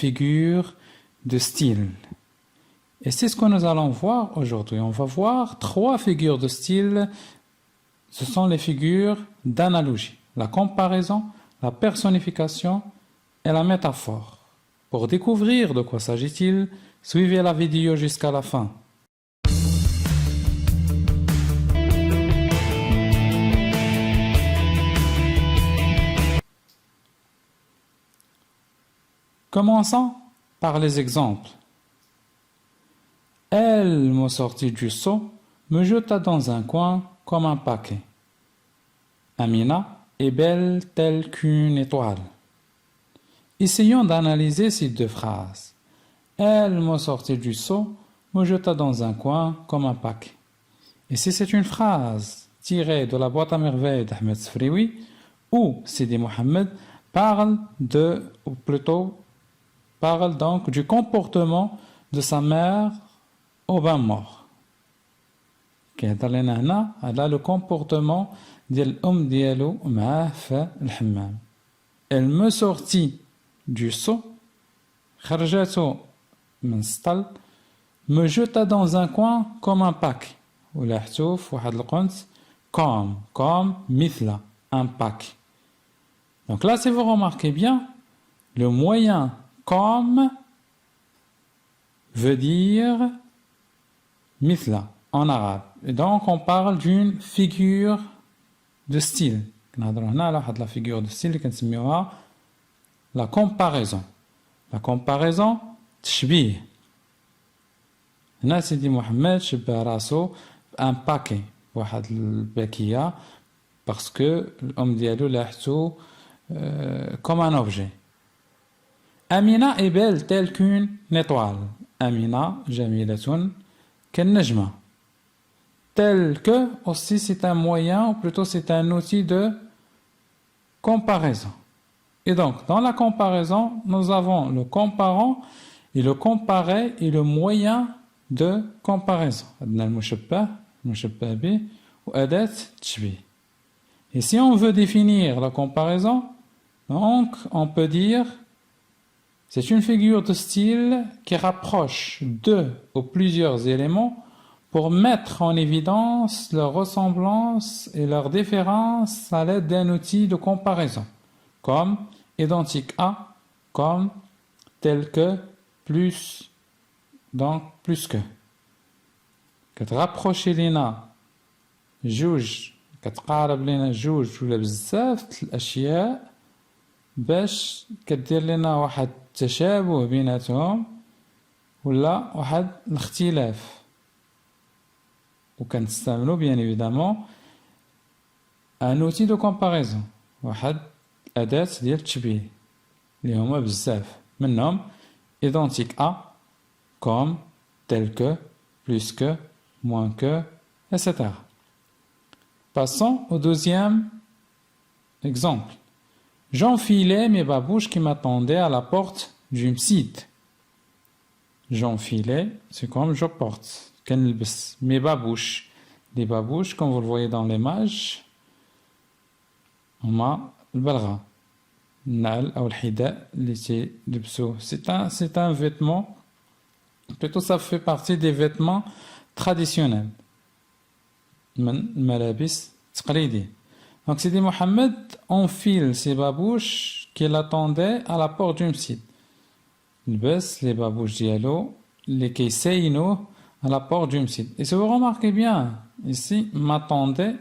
figures de style. Et c'est ce que nous allons voir aujourd'hui. On va voir 3 figures de style. Ce sont les figures d'analogie, la comparaison, la personnification et la métaphore. Pour découvrir de quoi s'agit-il, suivez la vidéo jusqu'à la fin. Commençons par les exemples. Elle m'a sorti du seau, me jeta dans un coin comme un paquet. Amina est belle telle qu'une étoile. Essayons d'analyser ces 2 phrases. Elle m'a sorti du seau, me jeta dans un coin comme un paquet. Et si c'est une phrase tirée de la boîte à merveilles d'Ahmed Sfrioui, où Sidi Mohammed parle donc du comportement de sa mère au bain mort. كيهضر لنا هنا على le comportement ديال الأم ديالو معاه في الحمام. Elle me sortit du seau, خرجته من السطل, me jeta dans un coin comme un pack. ولاحظتو في واحد القنت comme مثل un pack. Donc là, si vous remarquez bien, le moyen comme veut dire مثل en arabe. Et donc on parle d'une figure de style. نهضروا هنا على واحد la figure de style اللي كنسميوها la comparaison. La comparaison تشبيه. هنا سيدي محمد شبه راسو بان باكي واحد الباكية parce que الأم ديالو لاحظتو comme un objet. Amina est belle telle qu'une étoile. Amina جميلة كالنجمة. Tel que, aussi c'est un moyen, ou plutôt c'est un outil de comparaison. Et donc, dans la comparaison, nous avons le comparant et le comparé et le moyen de comparaison. Et si on veut définir la comparaison, donc on peut dire c'est une figure de style qui rapproche 2 ou plusieurs éléments pour mettre en évidence leur ressemblance et leur différence à l'aide d'un outil de comparaison, comme identique à, comme tel que, plus, donc plus que. كترابروشي لينا جوج كتقارب لينا جوج ولا بزاف الاشياء باش كدير لنا واحد التشابه بيناتهم ولا واحد الاختلاف. وكنستعملوا bien évidemment un outil de comparaison واحد أداة ديال التشبيه اللي هما بزاف منهم identique à, comme, tel que, plus que, moins que, etc. Passons au deuxième exemple. J'enfilais mes babouches qui m'attendaient à la porte du site. J'enfilais, c'est comme je porte. Mes babouches. Les babouches, comme vous le voyez dans l'image, هما البلغة النعل أو الحذاء اللي تلبسوه. C'est un vêtement, plutôt ça fait partie des vêtements traditionnels من الملابس التقليدية. Donc Sidi Mohammed enfile ses babouches qui l'attendaient à la porte du site. لبس les babouches ديالو اللي كيساينوه à la porte du site. Et si vous remarquez bien, ici, m'attendait,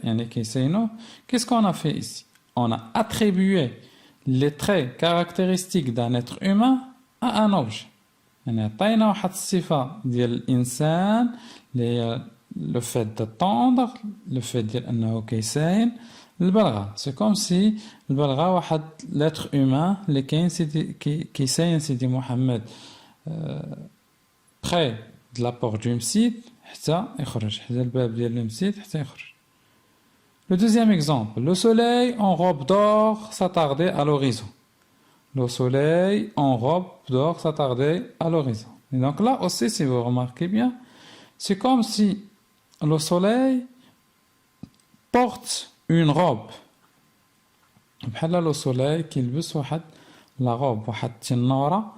qu'est-ce qu'on a fait ici? On a attribué les traits caractéristiques d'un être humain à un objet. يعني عطينا واحد الصفة ديال الإنسان le fait d'attendre, le fait ديال أنه كيساين البلغة. C'est comme si البلغة واحد l'être humain اللي كاين كيساين سيدي محمد près de la porte du site حتى يخرج حتى الباب ديال المسجد حتى يخرج. Le deuxième exemple, le soleil en robe d'or s'attardait à l'horizon. Le soleil en robe d'or s'attardait à l'horizon. Et donc là aussi, si vous remarquez bien, c'est comme si le soleil porte une robe. بحال le soleil كيلبس واحد la robe واحد التنورة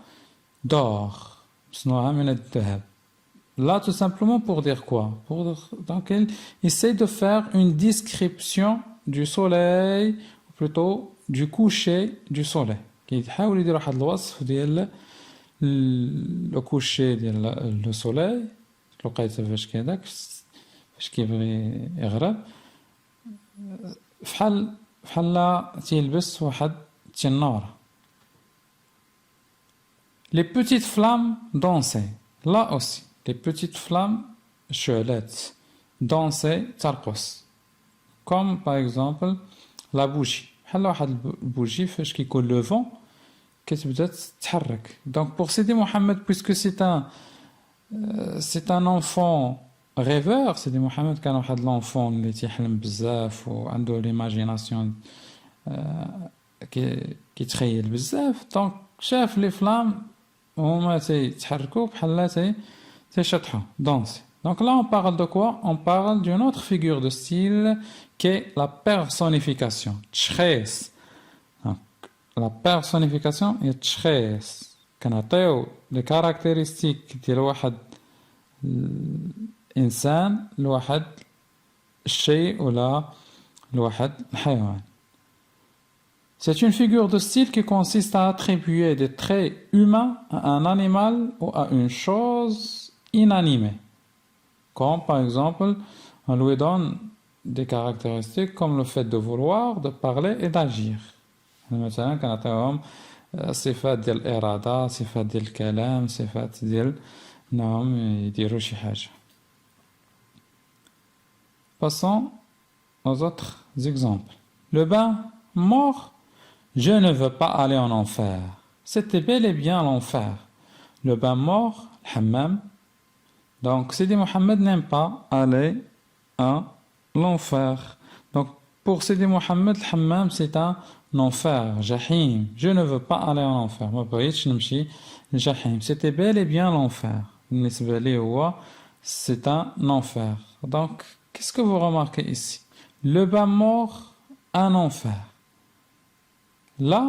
d'or. مصنوعة من الذهب. Là, tout simplement pour dire quoi? Donc, il essaie de faire une description du soleil, ou plutôt du coucher du soleil. كيحاول يدير واحد الوصف ديال لو كوشي ديال لو سولاي لقيته فاش كذاك فاش كيبغي يغرب بحال تيلبس واحد التنورة. Les petites flammes dansaient. Là aussi, les petites flammes شعلات dansaient ترقص. Comme par exemple la bougie. بحال واحد البوجي فاش كيكون لو فون كتبدا تتحرك. Donc pour Sidi Mohammed, puisque c'est un enfant rêveur, Sidi Mohammed كان واحد l'enfant اللي تيحلم بزاف وعنده l'imagination كيتخيل بزاف. Donc شاف لي فلام هما تيتحركوا بحال تيشطحوا danser. Donc là on parle de quoi? On parle d'une autre figure de style qui est la personnification. تشخيص. La personnification هي التشخيص. كنعطيو لي كاركتيرستيك ديال واحد الانسان لواحد الشيء ولا لواحد الحيوان. C'est une figure de style qui consiste à attribuer des traits humains à un animal ou à une chose inanimée. Comme par exemple, on lui donne des caractéristiques comme le fait de vouloir, de parler et d'agir. مثلا كنعطيوهم صفات ديال الإرادة، صفات ديال الكلام، صفات ديال انهم يديروا شي حاجة. Passons aux autres exemples. Le bain mort, je ne veux pas aller en enfer. C'était bel et bien l'enfer. Le bain mort, le hammam. Donc Sidi Mohammed n'aime pas aller à l'enfer. Donc pour Sidi Mohammed, le hammam c'est un enfer, jahim. Je ne veux pas aller en enfer. ما بغيتش نمشي للجحيم. C'était bel et bien l'enfer. بالنسبة لي هو c'est un enfer. Donc qu'est-ce que vous remarquez ici? Le bain mort, un enfer. Là,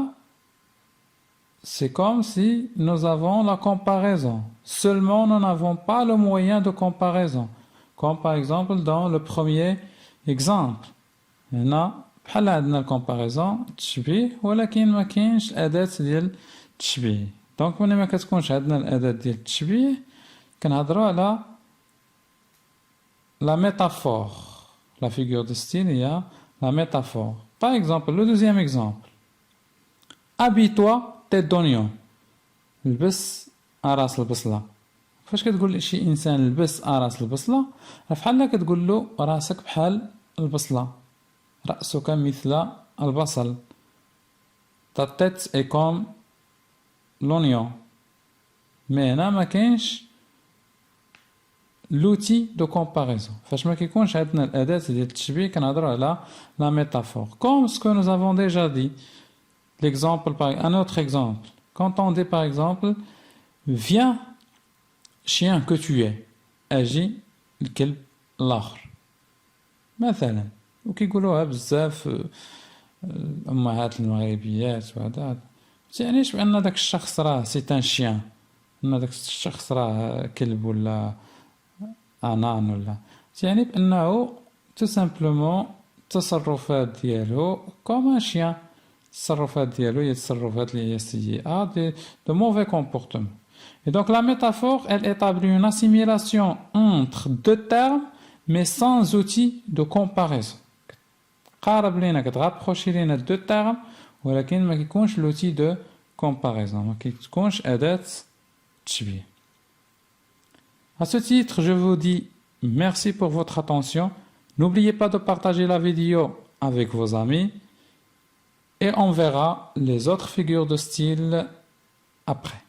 c'est comme si nous avons la comparaison. Seulement, nous n'avons pas le moyen de comparaison. Comme par exemple dans le premier exemple. هنا بحال عندنا الكومباريزون التشبيه ولكن ما كاينش الأداة ديال التشبيه. دونك ملي ما كتكونش عندنا الأداة ديال التشبيه كنهضروا على la métaphore. La figure de style, il y a la métaphore. Par exemple, le deuxième exemple. Habille-toi tête d'oignon. لبس راس البصلة. فاش كتقول لشي إنسان لبس راس البصلة بحال كتقول له راسك بحال البصلة. رأسك مثل البصل. Ta tête est comme l'oignon. Mais هنا ما كاينش l'outil de comparaison. فاش ما كيكونش عندنا الأداة ديال التشبيه كنهضروا على la métaphore. Comme ce que nous avons déjà dit. L'exemple, un autre exemple. Quand on dit par exemple, viens, chien que tu es, agis الكلب الآخر. مثلا وكيقولوها بزاف الأمهات المغربيات وهذا. تعنيش بأن داك الشخص راه سي ان شيان. أن داك الشخص راه كلب ولا أنان ولا. يعني بأنه tout simplement التصرفات ديالو comme un chien. التصرفات ديالو هي التصرفات اللي هي سيئة de mauvais comportements. Et donc la métaphore, elle établit une assimilation entre deux termes mais sans outil de comparaison. قارب لينا كتغابروشي لينا deux termes ولكن ما كيكونش l'outil de comparaison. ما كيكونش أداة تشبيه. À ce titre, je vous dis merci pour votre attention. N'oubliez pas de partager la vidéo avec vos amis et on verra les autres figures de style après.